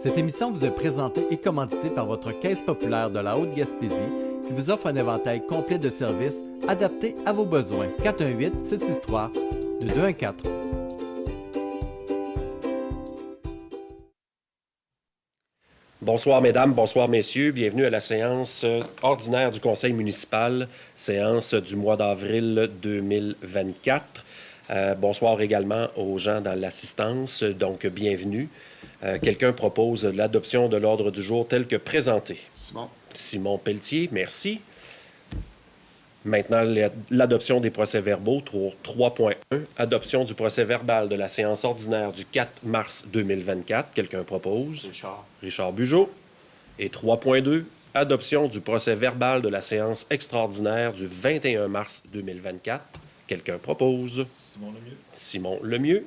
Cette émission vous est présentée et commanditée par votre Caisse populaire de la Haute-Gaspésie qui vous offre un éventail complet de services adaptés à vos besoins. 418-763-2214. Bonsoir mesdames, bonsoir messieurs. Bienvenue à la séance ordinaire du conseil municipal, séance du mois d'avril 2024. Bonsoir également aux gens dans l'assistance, donc bienvenue. Quelqu'un propose l'adoption de l'ordre du jour tel que présenté. Simon Pelletier, merci. Maintenant, l'adoption des procès-verbaux, 3.1, adoption du procès-verbal de la séance ordinaire du 4 mars 2024. Quelqu'un propose? Richard Bugeaud. Et 3.2, adoption du procès-verbal de la séance extraordinaire du 21 mars 2024. Quelqu'un propose? Simon Lemieux.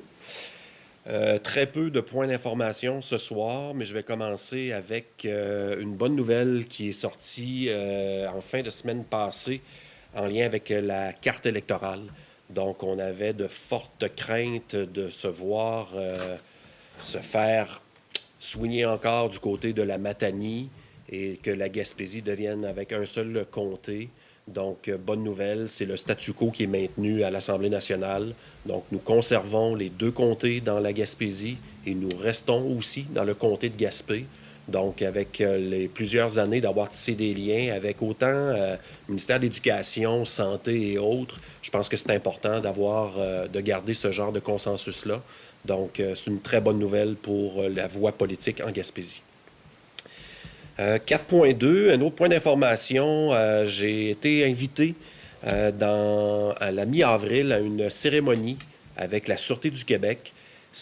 Très peu de points d'information ce soir, mais je vais commencer avec une bonne nouvelle qui est sortie en fin de semaine passée en lien avec la carte électorale. Donc, on avait de fortes craintes de se voir se faire soigner encore du côté de la Matanie et que la Gaspésie devienne avec un seul comté. Donc, bonne nouvelle, c'est le statu quo qui est maintenu à l'Assemblée nationale. Donc, nous conservons les deux comtés dans la Gaspésie et nous restons aussi dans le comté de Gaspé. Donc, avec les plusieurs années d'avoir tissé des liens avec autant le ministère de l'Éducation, Santé et autres, je pense que c'est important de garder ce genre de consensus-là. Donc, c'est une très bonne nouvelle pour la voie politique en Gaspésie. 4.2, un autre point d'information, j'ai été invité à la mi-avril à une cérémonie avec la Sûreté du Québec.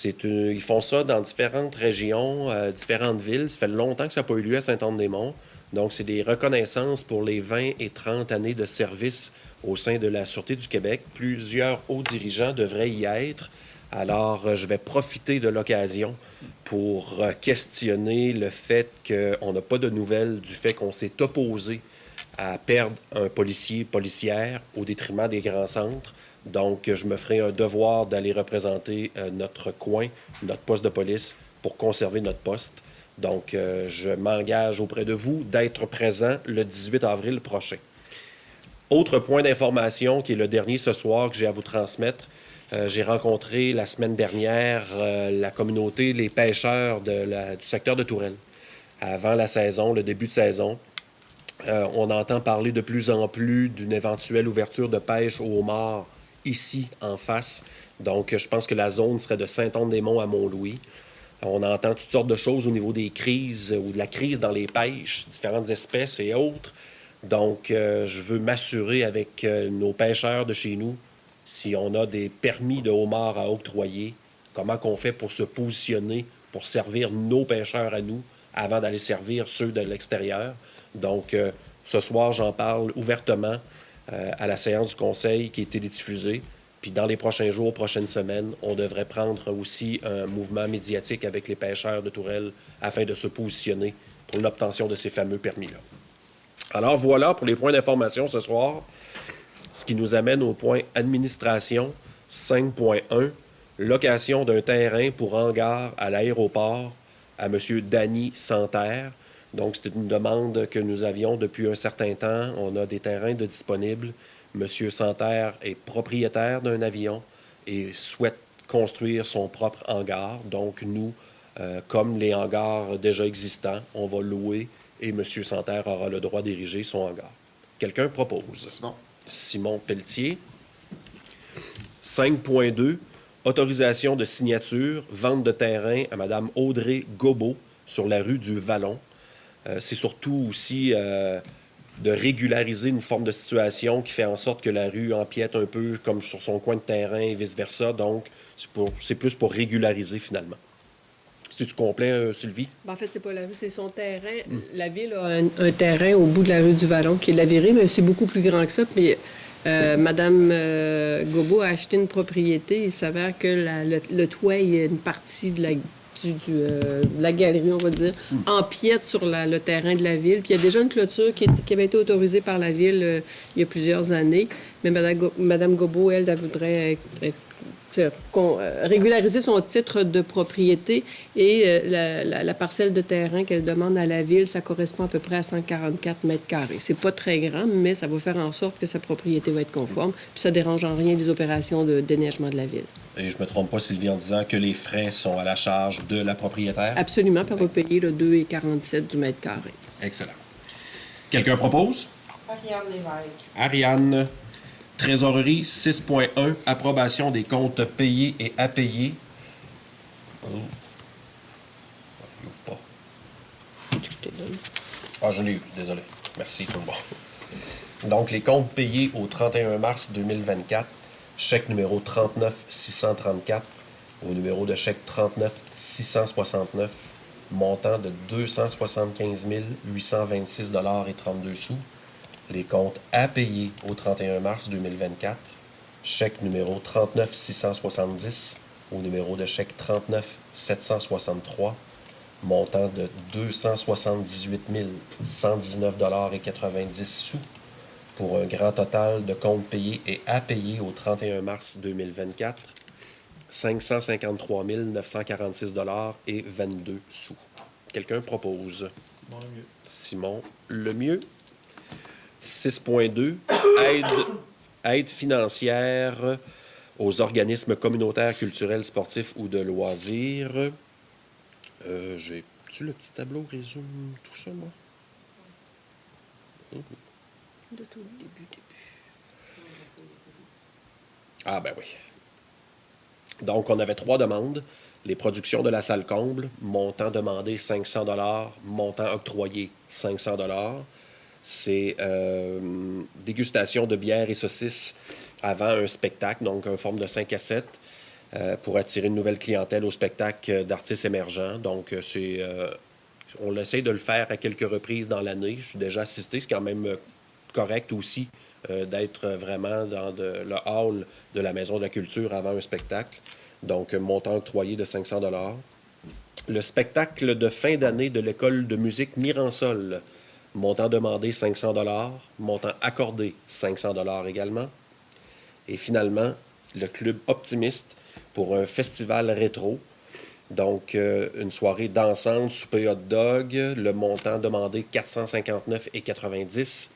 Ils font ça dans différentes régions, différentes villes. Ça fait longtemps que ça n'a pas eu lieu à Saint-Anne-des-Monts. Donc, c'est des reconnaissances pour les 20 et 30 années de service au sein de la Sûreté du Québec. Plusieurs hauts dirigeants devraient y être. Alors, je vais profiter de l'occasion pour questionner le fait qu'on n'a pas de nouvelles du fait qu'on s'est opposé à perdre un policière au détriment des grands centres. Donc, je me ferai un devoir d'aller représenter notre coin, notre poste de police, pour conserver notre poste. Donc, je m'engage auprès de vous d'être présent le 18 avril prochain. Autre point d'information, qui est le dernier ce soir que j'ai à vous transmettre, j'ai rencontré la semaine dernière la communauté, les pêcheurs du secteur de Tourelle. Avant la saison, le début de saison, on entend parler de plus en plus d'une éventuelle ouverture de pêche au homard ici, en face. Donc, je pense que la zone serait de Saint-Anne-des-Monts à Mont-Louis. On entend toutes sortes de choses au niveau des crises ou de la crise dans les pêches, différentes espèces et autres. Donc, je veux m'assurer avec nos pêcheurs de chez nous, si on a des permis de homard à octroyer, comment qu'on fait pour se positionner, pour servir nos pêcheurs à nous, avant d'aller servir ceux de l'extérieur. Donc, ce soir, j'en parle ouvertement à la séance du conseil qui est télédiffusée. Puis dans les prochains jours, prochaines semaines, on devrait prendre aussi un mouvement médiatique avec les pêcheurs de Tourelle afin de se positionner pour l'obtention de ces fameux permis-là. Alors voilà pour les points d'information ce soir, ce qui nous amène au point administration 5.1, location d'un terrain pour hangar à l'aéroport à M. Danny Santerre. Donc, c'est une demande que nous avions depuis un certain temps. On a des terrains de disponibles. M. Santerre est propriétaire d'un avion et souhaite construire son propre hangar. Donc, nous, comme les hangars déjà existants, on va louer et M. Santerre aura le droit d'ériger son hangar. Quelqu'un propose? Simon Pelletier. 5.2, autorisation de signature, vente de terrain à Mme Audrey Gobeau sur la rue du Vallon. C'est surtout aussi de régulariser une forme de situation qui fait en sorte que la rue empiète un peu comme sur son coin de terrain et vice-versa. Donc, c'est plus pour régulariser finalement. C'est-tu complet, Sylvie? En fait, c'est pas la rue, c'est son terrain. La ville a un terrain au bout de la rue du Vallon qui est la Virée, mais c'est beaucoup plus grand que ça. Puis Mme Gobeau a acheté une propriété. Il s'avère que le toit, il y a une partie de la galerie, on va dire, empiète sur le terrain de la ville. Puis il y a déjà une clôture qui avait été autorisée par la ville il y a plusieurs années. Mais Mme Gobeau, elle voudrait être régulariser son titre de propriété et la parcelle de terrain qu'elle demande à la Ville, ça correspond à peu près à 144 mètres carrés. C'est pas très grand, mais ça va faire en sorte que sa propriété va être conforme, puis ça dérange en rien des opérations de déneigement de la Ville. Et je me trompe pas, Sylvie, en disant que les frais sont à la charge de la propriétaire? Absolument, puis elle va payer le 2,47 du mètre carré. Excellent. Quelqu'un propose? Ariane Lévesque. Ariane, trésorerie 6.1, approbation des comptes payés et à payer. Oh. Il ouvre pas. Je te donne. Ah, je l'ai eu, désolé. Merci tout le monde. Donc, les comptes payés au 31 mars 2024, chèque numéro 39 634 au numéro de chèque 39 669, montant de 275 826 $ et 32 sous. Les comptes à payer au 31 mars 2024, chèque numéro 39 670 au numéro de chèque 39 763, montant de 278 119 $ et 90 sous, pour un grand total de comptes payés et à payer au 31 mars 2024, 553 946 $ et 22 sous. Quelqu'un propose? Simon le mieux. Simon Lemieux. 6.2, aide financière aux organismes communautaires, culturels, sportifs ou de loisirs. J'ai-tu le petit tableau résume tout ça, moi? De tout le début. Ah, ben oui. Donc, on avait 3 demandes. Les productions de la salle comble, montant demandé 500 $, montant octroyé 500 $. C'est dégustation de bière et saucisses avant un spectacle, donc en forme de 5 à 7, pour attirer une nouvelle clientèle au spectacle d'artistes émergents. Donc, on essaie de le faire à quelques reprises dans l'année. Je suis déjà assisté, c'est quand même correct aussi d'être vraiment dans le hall de la Maison de la Culture avant un spectacle. Donc, montant octroyé de 500 $. Le spectacle de fin d'année de l'École de musique Miransol, montant demandé 500 $, montant accordé 500 $ également. Et finalement, le Club Optimiste pour un festival rétro. Donc, une soirée dansante, souper hot dog. Le montant demandé 459,90 $.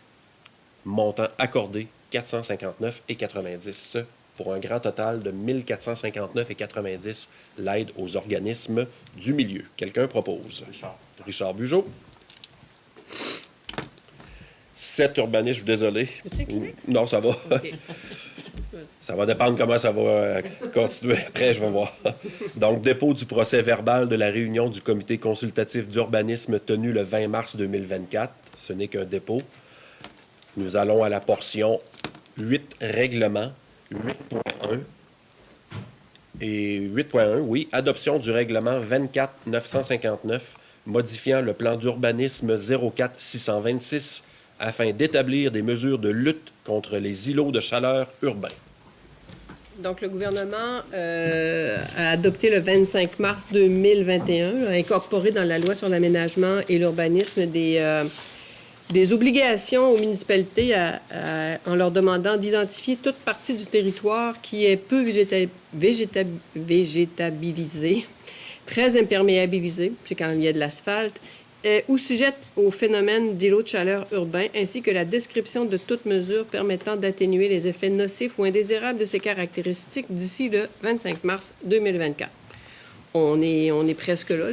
Montant accordé 459,90 $ pour un grand total de 1459,90 $. L'aide aux organismes du milieu. Quelqu'un propose? Richard Bugeaud. 7 urbanistes, je suis désolé. Veux-tu Kleenex? Non, ça va. OK. Ça va dépendre comment ça va continuer. Après, je vais voir. Donc, dépôt du procès verbal de la réunion du comité consultatif d'urbanisme tenue le 20 mars 2024. Ce n'est qu'un dépôt. Nous allons à la portion 8 règlements, 8.1. Et 8.1, oui, adoption du règlement 24-959, modifiant le plan d'urbanisme 04-626 afin d'établir des mesures de lutte contre les îlots de chaleur urbains. Donc, le gouvernement a adopté le 25 mars 2021, a incorporé dans la loi sur l'aménagement et l'urbanisme des obligations aux municipalités en leur demandant d'identifier toute partie du territoire qui est peu végétabilisée, très imperméabilisée, c'est quand il y a de l'asphalte, ou sujette au phénomène d'îlots de chaleur urbain, ainsi que la description de toute mesure permettant d'atténuer les effets nocifs ou indésirables de ces caractéristiques d'ici le 25 mars 2024. On est presque là.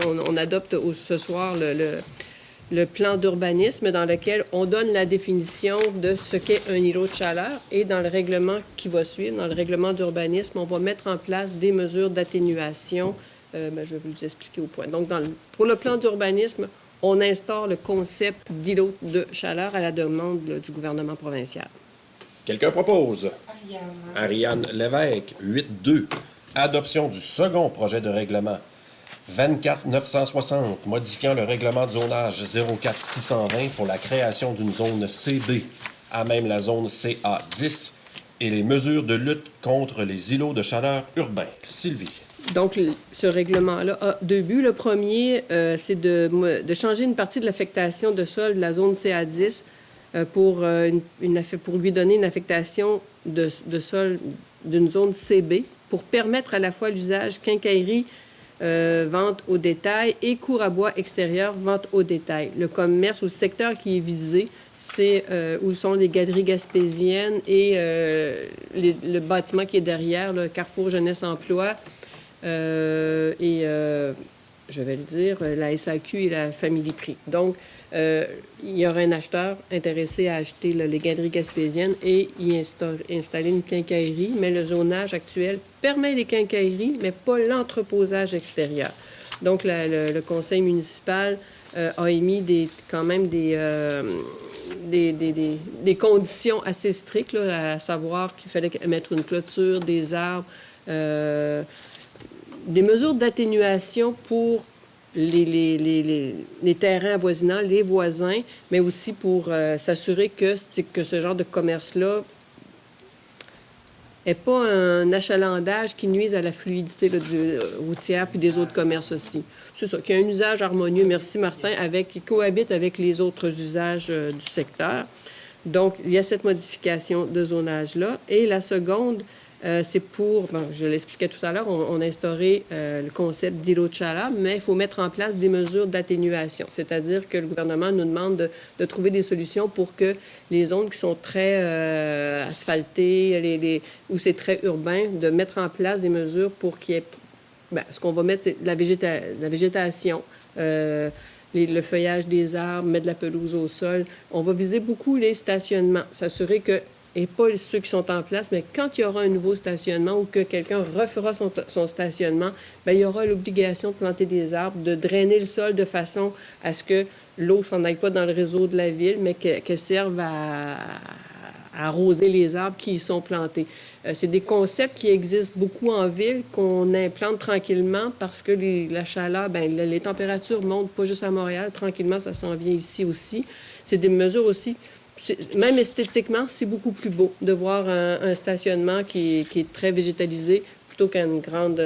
On adopte ce soir le plan d'urbanisme dans lequel on donne la définition de ce qu'est un îlot de chaleur, et dans le règlement qui va suivre, dans le règlement d'urbanisme, on va mettre en place des mesures d'atténuation. Je vais vous expliquer au point. Donc, pour le plan d'urbanisme, on instaure le concept d'îlot de chaleur à la demande du gouvernement provincial. Quelqu'un propose? Ariane. Ariane Lévesque, 8.2. Adoption du second projet de règlement 24-960, modifiant le règlement de zonage 04-620 pour la création d'une zone CB, à même la zone CA10, et les mesures de lutte contre les îlots de chaleur urbains. Sylvie. Donc, ce règlement-là a 2 buts. Le premier, c'est de changer une partie de l'affectation de sol de la zone CA10 pour lui donner une affectation de sol d'une zone CB pour permettre à la fois l'usage quincaillerie, vente au détail et cour à bois extérieur, vente au détail. Le commerce ou le secteur qui est visé, c'est où sont les galeries gaspésiennes et le bâtiment qui est derrière, le Carrefour Jeunesse Emploi je vais le dire, la SAQ et la Family Prix. Donc, il y aura un acheteur intéressé à acheter les galeries gaspésiennes et y installer une quincaillerie, mais le zonage actuel permet les quincailleries, mais pas l'entreposage extérieur. Donc, le conseil municipal a émis quand même des conditions assez strictes, là, à savoir qu'il fallait mettre une clôture, des arbres, des mesures d'atténuation pour les terrains avoisinants, les voisins, mais aussi pour s'assurer que ce genre de commerce-là n'est pas un achalandage qui nuise à la fluidité là, du routière puis des autres commerces aussi. C'est ça, qu'il y a un usage harmonieux, merci Martin, qui cohabite avec les autres usages du secteur. Donc, il y a cette modification de zonage-là. Et la seconde, c'est je l'expliquais tout à l'heure, on a instauré le concept d'îlot de chaleur, mais il faut mettre en place des mesures d'atténuation. C'est-à-dire que le gouvernement nous demande de trouver des solutions pour que les zones qui sont très asphaltées, où c'est très urbain, de mettre en place des mesures pour qu'il y ait... ce qu'on va mettre, c'est la végétation, le feuillage des arbres, mettre de la pelouse au sol. On va viser beaucoup les stationnements, s'assurer que et pas ceux qui sont en place, mais quand il y aura un nouveau stationnement ou que quelqu'un refera son stationnement, bien, il y aura l'obligation de planter des arbres, de drainer le sol de façon à ce que l'eau s'en aille pas dans le réseau de la ville, mais qu'elle serve à arroser les arbres qui y sont plantés. C'est des concepts qui existent beaucoup en ville, qu'on implante tranquillement parce que la chaleur, bien, les températures montent pas juste à Montréal, tranquillement, ça s'en vient ici aussi. C'est des mesures aussi... Même esthétiquement, c'est beaucoup plus beau de voir un stationnement qui est très végétalisé plutôt qu'une grande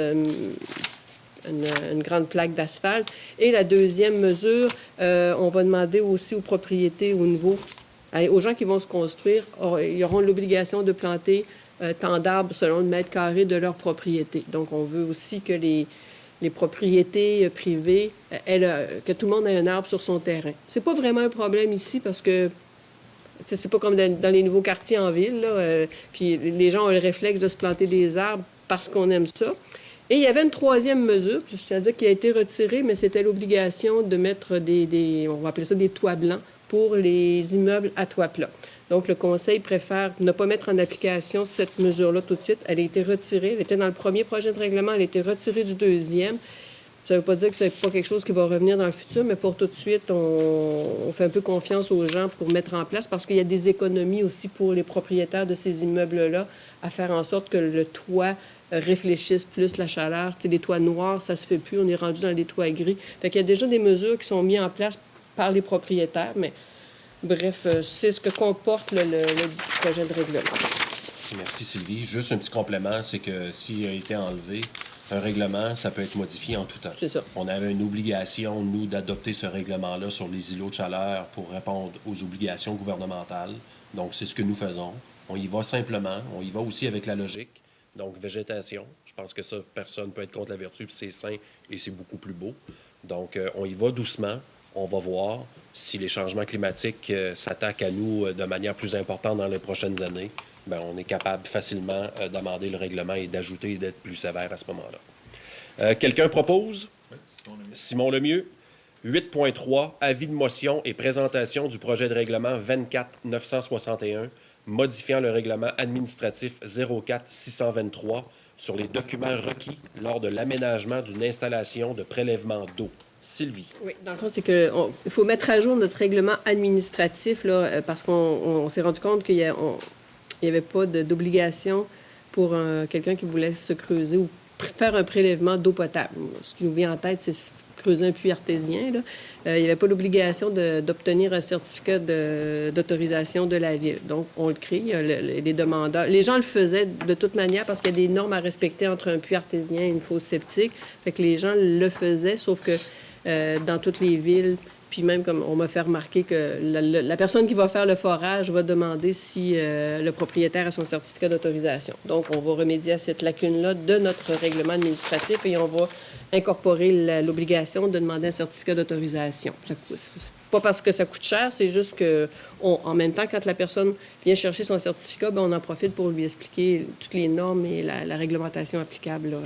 plaque d'asphalte. Et la deuxième mesure, on va demander aussi aux propriétés aux gens qui vont se construire, ils auront l'obligation de planter tant d'arbres selon le mètre carré de leur propriété. Donc, on veut aussi que les propriétés privées, que tout le monde ait un arbre sur son terrain. C'est pas vraiment un problème ici parce que c'est pas comme dans les nouveaux quartiers en ville, là, puis les gens ont le réflexe de se planter des arbres parce qu'on aime ça. Et il y avait une troisième mesure, je tiens à dire, qui a été retirée, mais c'était l'obligation de mettre on va appeler ça des toits blancs, pour les immeubles à toit plat. Donc, le Conseil préfère ne pas mettre en application cette mesure-là tout de suite. Elle a été retirée. Elle était dans le premier projet de règlement, elle a été retirée du deuxième. Ça ne veut pas dire que ce n'est pas quelque chose qui va revenir dans le futur, mais pour tout de suite, on fait un peu confiance aux gens pour mettre en place parce qu'il y a des économies aussi pour les propriétaires de ces immeubles-là à faire en sorte que le toit réfléchisse plus la chaleur. Tu sais, les toits noirs, ça se fait plus. On est rendu dans les toits gris. Fait qu'il y a déjà des mesures qui sont mises en place par les propriétaires, mais bref, c'est ce que comporte le projet de règlement. Merci Sylvie. Juste un petit complément, c'est que s'il a été enlevé, un règlement, ça peut être modifié en tout temps. C'est ça. On avait une obligation, nous, d'adopter ce règlement-là sur les îlots de chaleur pour répondre aux obligations gouvernementales. Donc, c'est ce que nous faisons. On y va simplement. On y va aussi avec la logique. Donc, végétation. Je pense que ça, personne ne peut être contre la vertu, puis c'est sain et c'est beaucoup plus beau. Donc, on y va doucement. On va voir si les changements climatiques s'attaquent à nous de manière plus importante dans les prochaines années. Bien, on est capable facilement d'amender le règlement et d'ajouter et d'être plus sévère à ce moment-là. Quelqu'un propose? Oui, Simon Lemieux. 8.3, avis de motion et présentation du projet de règlement 24-961, modifiant le règlement administratif 04-623 sur les documents requis lors de l'aménagement d'une installation de prélèvement d'eau. Sylvie. Oui, dans le fond, c'est qu'il faut mettre à jour notre règlement administratif là, parce qu'on s'est rendu compte qu'il n'y avait pas d'obligation pour quelqu'un qui voulait se creuser ou faire un prélèvement d'eau potable. Ce qui nous vient en tête, c'est creuser un puits artésien. Là. Il n'y avait pas l'obligation d'obtenir un certificat d'autorisation de la Ville. Donc, on le crée. Les demandeurs... Les gens le faisaient de toute manière parce qu'il y a des normes à respecter entre un puits artésien et une fosse septique. Fait que les gens le faisaient, sauf que dans toutes les villes, Puis même, comme on m'a fait remarquer que la personne qui va faire le forage va demander si le propriétaire a son certificat d'autorisation. Donc, on va remédier à cette lacune-là de notre règlement administratif et on va incorporer l'obligation de demander un certificat d'autorisation. C'est pas parce que ça coûte cher, c'est juste que, en même temps, quand la personne vient chercher son certificat, bien, on en profite pour lui expliquer toutes les normes et la réglementation applicable là,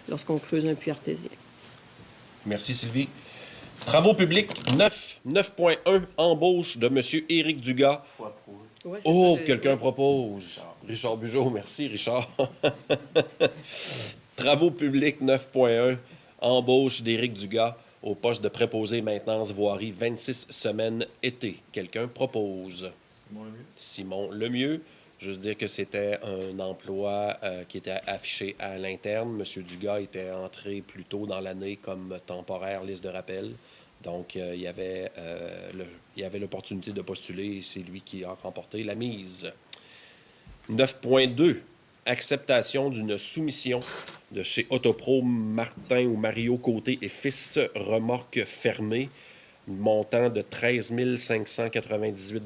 lorsqu'on creuse un puits artésien. Merci, Sylvie. Travaux publics 9.1, embauche de M. Éric Dugas. Ouais, c'est Oh, ça, quelqu'un propose. Richard Bugeaud, merci, Richard. Travaux publics 9.1, embauche d'Éric Dugas au poste de préposé maintenance voirie 26 semaines été. Quelqu'un propose. Simon Lemieux. Juste dire que c'était un emploi qui était affiché à l'interne. M. Dugas était entré plus tôt dans l'année comme temporaire liste de rappel. Donc, il y avait l'opportunité de postuler et c'est lui qui a remporté la mise. 9.2. Acceptation d'une soumission de chez Autopro Martin ou Mario Côté et Fils remorque fermée. Montant de 13 598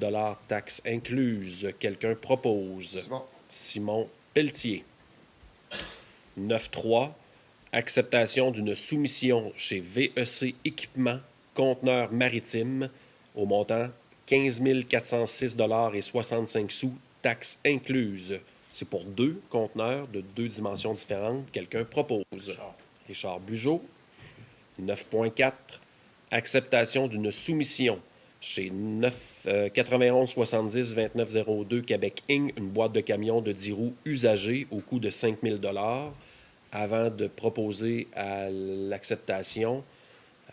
taxes incluses. Quelqu'un propose. Simon Pelletier. 9.3. Acceptation d'une soumission chez VEC Équipement Conteneurs Maritimes au montant 15 406 et 65 sous, taxes incluses. C'est pour 2 conteneurs de 2 dimensions différentes. Quelqu'un propose. Richard Bugeaud. 9.4. Acceptation d'une soumission chez 91 70 29 02 Québec Inc., une boîte de camions de 10 roues usagée au coût de 5 000 avant de proposer à l'acceptation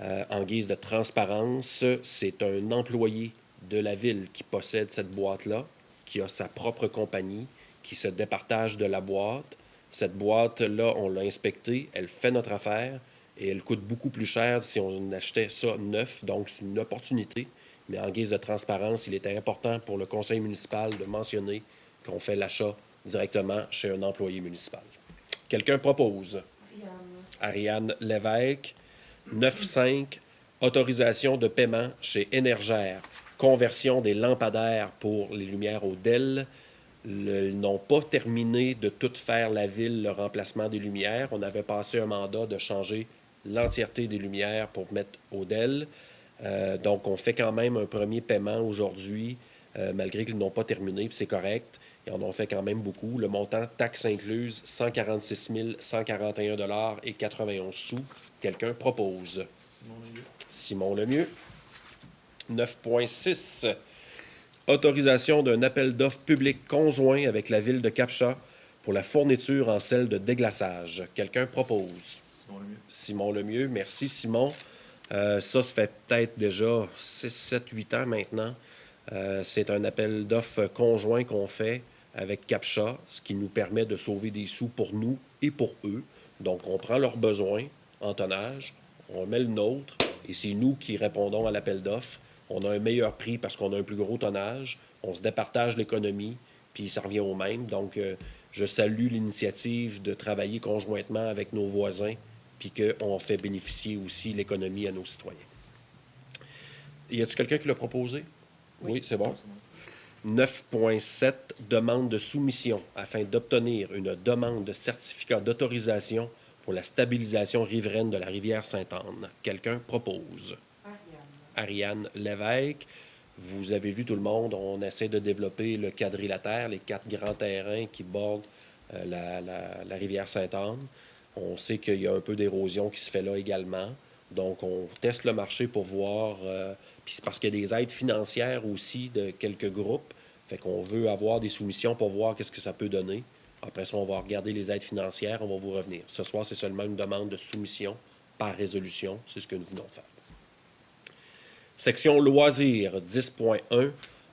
en guise de transparence. C'est un employé de la ville qui possède cette boîte-là, qui a sa propre compagnie, qui se départage de la boîte. Cette boîte-là, on l'a inspectée, elle fait notre affaire. Et elle coûte beaucoup plus cher si on achetait ça neuf, donc c'est une opportunité. Mais en guise de transparence, il était important pour le conseil municipal de mentionner qu'on fait l'achat directement chez un employé municipal. Quelqu'un propose. Ariane Lévesque. 9.5. Autorisation de paiement chez Énergère. Conversion des lampadaires pour les lumières au DEL. Ils n'ont pas terminé de tout faire la ville, le remplacement des lumières. On avait passé un mandat de changer l'entièreté des lumières pour mettre au DEL. Donc, on fait quand même un premier paiement aujourd'hui, malgré qu'ils n'ont pas terminé, puis c'est correct. Ils en ont fait quand même beaucoup. Le montant, taxes incluses, 146 141 et 91 sous. Quelqu'un propose. Simon Lemieux. 9.6. Autorisation d'un appel d'offres public conjoint avec la ville de Cap-Chat pour la fourniture en sel de déglaçage. Quelqu'un propose. Simon Lemieux. Merci, Simon. Ça fait peut-être déjà 6, 7, 8 ans maintenant. C'est un appel d'offres conjoint qu'on fait avec Cap-Chat, ce qui nous permet de sauver des sous pour nous et pour eux. Donc, on prend leurs besoins en tonnage, on met le nôtre, et c'est nous qui répondons à l'appel d'offres. On a un meilleur prix parce qu'on a un plus gros tonnage, on se départage l'économie, puis ça revient au même. Donc, je salue l'initiative de travailler conjointement avec nos voisins, puis qu'on fait bénéficier aussi l'économie à nos citoyens. Y a-t-il quelqu'un qui l'a proposé? Oui, c'est bon. 9.7, demande de soumission afin d'obtenir une demande de certificat d'autorisation pour la stabilisation riveraine de la rivière Sainte-Anne. Quelqu'un propose. Ariane Lévesque. Vous avez vu tout le monde, on essaie de développer le quadrilatère, les 4 grands terrains qui bordent la rivière Sainte-Anne. On sait qu'il y a un peu d'érosion qui se fait là également. Donc, on teste le marché pour voir. Puis c'est parce qu'il y a des aides financières aussi de quelques groupes. Fait qu'on veut avoir des soumissions pour voir qu'est-ce que ça peut donner. Après ça, on va regarder les aides financières. On va vous revenir. Ce soir, c'est seulement une demande de soumission par résolution. C'est ce que nous venons de faire. Section loisirs 10.1.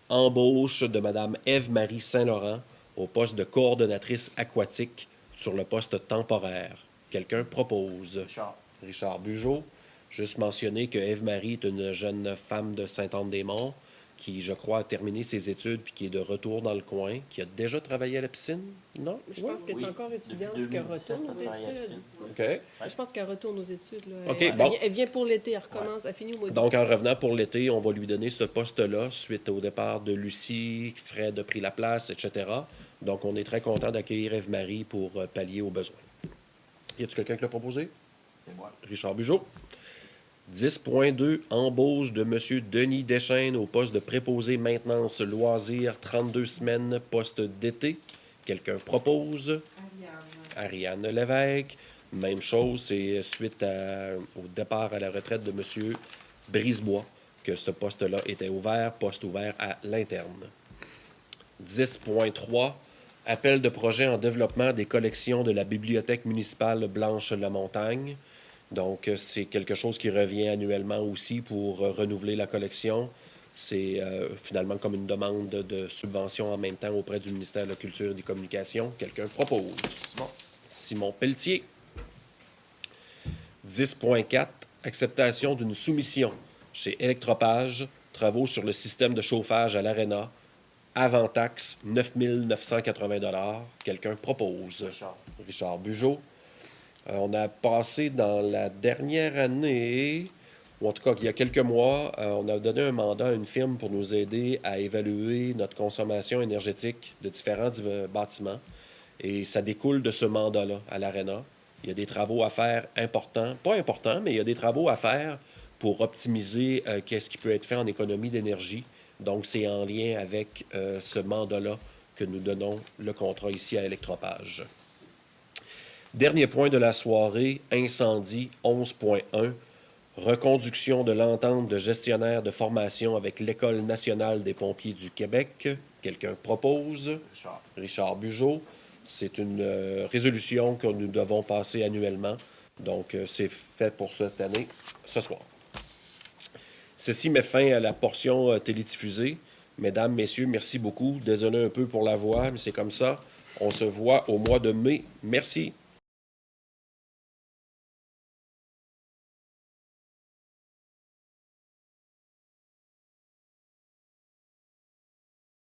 Embauche de Mme Ève-Marie Saint-Laurent au poste de coordonnatrice aquatique sur le poste temporaire. Quelqu'un propose. Richard Bugeaud. Juste mentionner que Ève-Marie est une jeune femme de Sainte-Anne-des-Monts qui, je crois, a terminé ses études puis qui est de retour dans le coin, qui a déjà travaillé à la piscine, non? Je pense qu'elle est encore étudiante et qu'elle retourne aux études. OK. Je pense qu'elle retourne aux études. Là. OK, Elle, bon. elle vient pour l'été, elle recommence, elle finit au mois d'août. Donc, en revenant pour l'été, on va lui donner ce poste-là suite au départ de Lucie, Fred a pris la place, etc. Donc, on est très content d'accueillir Ève-Marie pour pallier aux besoins. Y a-t-il quelqu'un qui l'a proposé? C'est moi. Richard Bugeaud. 10.2, embauche de M. Denis Deschênes au poste de préposé maintenance loisirs, 32 semaines, poste d'été. Quelqu'un propose? Ariane. Ariane Lévesque. Même chose, c'est suite au départ à la retraite de M. Brisebois que ce poste-là était ouvert, poste ouvert à l'interne. 10.3, appel de projet en développement des collections de la Bibliothèque municipale Blanche-la-Montagne. Donc, c'est quelque chose qui revient annuellement aussi pour renouveler la collection. C'est finalement comme une demande de subvention en même temps auprès du ministère de la Culture et des Communications. Quelqu'un propose. Simon Pelletier. 10.4, acceptation d'une soumission chez Électropage, travaux sur le système de chauffage à l'Arena, avant taxe, 9 980 $. Quelqu'un propose. Richard Bugeaud. On a passé dans la dernière année, ou en tout cas il y a quelques mois, on a donné un mandat à une firme pour nous aider à évaluer notre consommation énergétique de différents bâtiments. Et ça découle de ce mandat-là à l'Arena. Il y a des travaux à faire importants, pas importants, mais il y a des travaux à faire pour optimiser qu'est-ce qui peut être fait en économie d'énergie. Donc, c'est en lien avec ce mandat-là que nous donnons le contrat ici à Électropage. Dernier point de la soirée, incendie 11.1, reconduction de l'entente de gestionnaire de formation avec l'École nationale des pompiers du Québec. Quelqu'un propose? Richard Bugeaud. C'est une résolution que nous devons passer annuellement. Donc, c'est fait pour cette année, ce soir. Ceci met fin à la portion télédiffusée. Mesdames, messieurs, merci beaucoup. Désolé un peu pour la voix, mais c'est comme ça. On se voit au mois de mai. Merci.